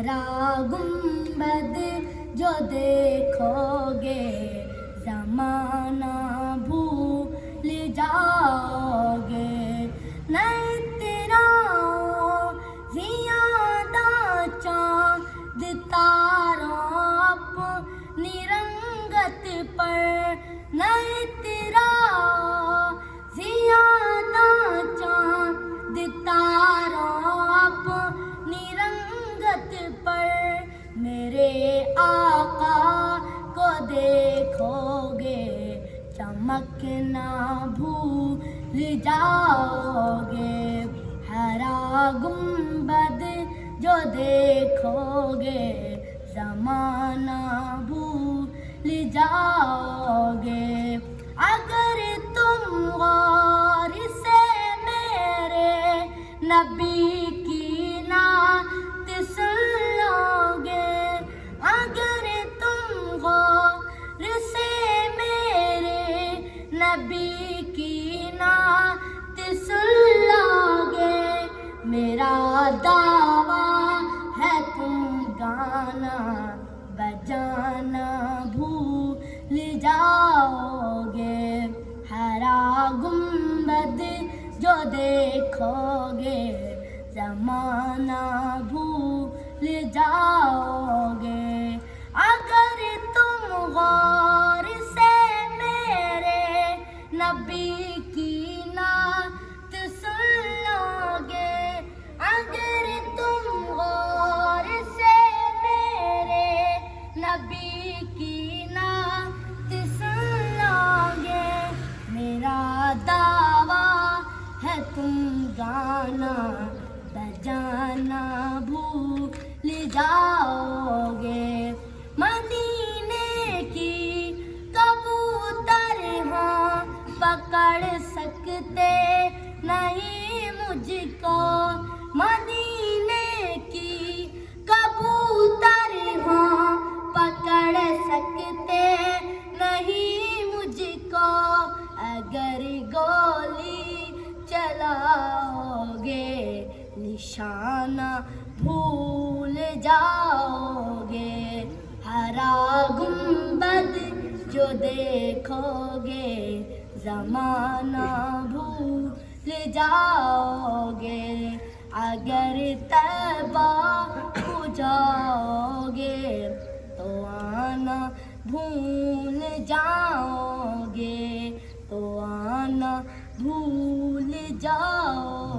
हरा गुंबद जो देखोगे ज़माना भूल जाओगे। नहीं तेरा ज़ियादा चाँद तारों अपनी रंगत पर, नहीं तेरा ज़ियादा चाँद तारों अपनी रंगत पर। मेरे आका को देखोगे चमकना भूल जाओगे। हरा गुंबद जो देखोगे ज़माना भूल जाओगे। अगर तुम गौर से मेरे नबी की नात सुन लोगे, अगर तुम गौर से मेरे नबी की नात सुन लोगे। मेरा दावा है तुम गाना बजाना भूल जाओगे। हरा गुंबद जो देखोगे ज़माना भूल जाओगे। अगर तुम गौर से मेरे नबी की नात सुन लोगे, अगर तुम गौर से मेरे नबी की नात सुन लोगे। मेरा दावा है तुम गाना बजाना भूल जाओगे। मदीने की कबूतर हो पकड़ सकते नहीं मुझको, मदीने की कबूतर हो पकड़ सकते नहीं मुझको। अगर गोली चलाओगे निशाना भूल जाओगे। हरा गुंबद जो देखोगे ज़माना भूल जाओगे। अगर तौबा हो जाओगे तो आना भूल जाओगे, तो आना भूल जाओ।